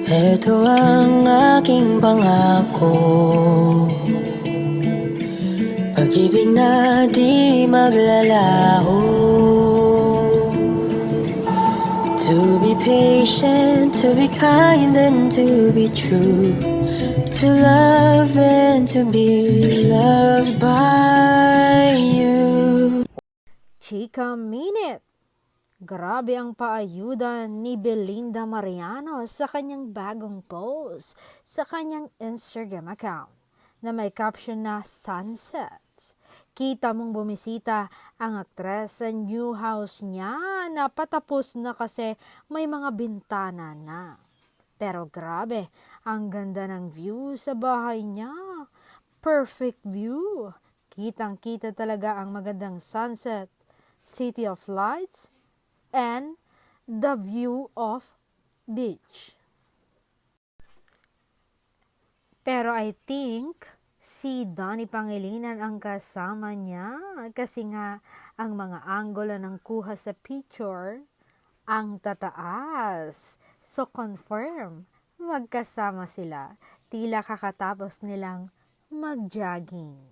Ito ang aking pangako, pag-ibig na di maglalaho. To be patient, to be kind and to be true, to love and to be loved by you. Chika Minute. Grabe ang paayuda ni Belinda Mariano sa kanyang bagong post sa kanyang Instagram account na may caption na Sunset. Kita mong bumisita ang aktres sa new house niya na patapos na kasi may mga bintana na. Pero grabe, ang ganda ng view sa bahay niya. Perfect view. Kitang-kita talaga ang magandang sunset, city of lights, and the view of beach. Pero I think si Donnie Pangilinan ang kasama niya kasi nga ang mga anggulo ng kuha sa picture ang tataas. So confirm, magkasama sila. Tila kakatapos nilang mag-jogging.